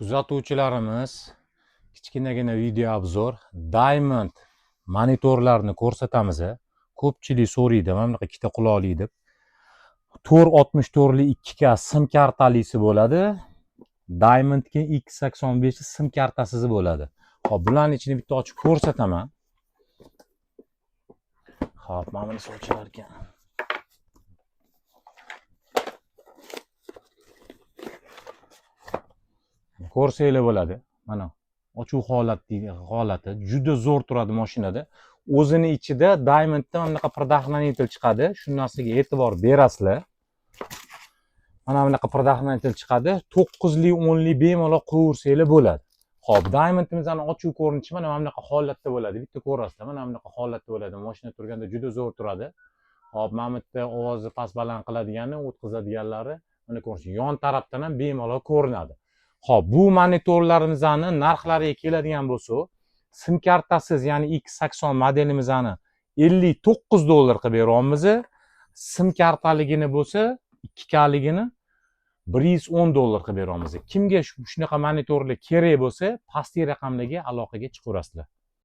Kuzatuvchilarimiz, kichkinagina video obzor Diamond monitorlarni ko'rsatamiz. Ko'pchilik so'raydi, mana bunaqa ikkita quloqli deb. 464 2K sim kartalisi bo'ladi. Diamondga X85 sim kartasiz bo'ladi. Xo'p, bularning ichini bitta ochib ko'rsataman. Xo'p, mana buni so'chilar ekan. Ko'rsanglar bo'ladi. Mana ochuv holati juda zo'r turadi mashinada. O'zini ichida Diamondda mana bunaqa предохранитель chiqadi. Shu narsaga e'tibor berasizlar. Mana bunaqa предохранитель chiqadi. 9lik 10lik bemalol qo'yirsanglar bo'ladi. Xo'p, Diamondimizning ochuv ko'rinishi mana bunaqa holatda bo'ladi. Bitta ko'rasizlar, mana bunaqa holatda bo'ladi. Mashina turganda juda zo'r turadi. Xo'p, mana bu yerda ovozni past baland qiladigani, o'tkazadiganlari mana ko'rishing, yon tarafdan ham bemalol ko'rinadi. Xo'p, bu monitorlarimizning narxlariga keladigan bo'lsak, sim kartasiz, ya'ni X80 modelimizni $59 qilib beryapmiz. Sim kartaligini bo'lsa, 2K ligini $110 qilib beryapmiz. Kimga shunaqa monitorlar kerak bo'lsa, pastki raqamlarga aloqaga chiqaverasizlar.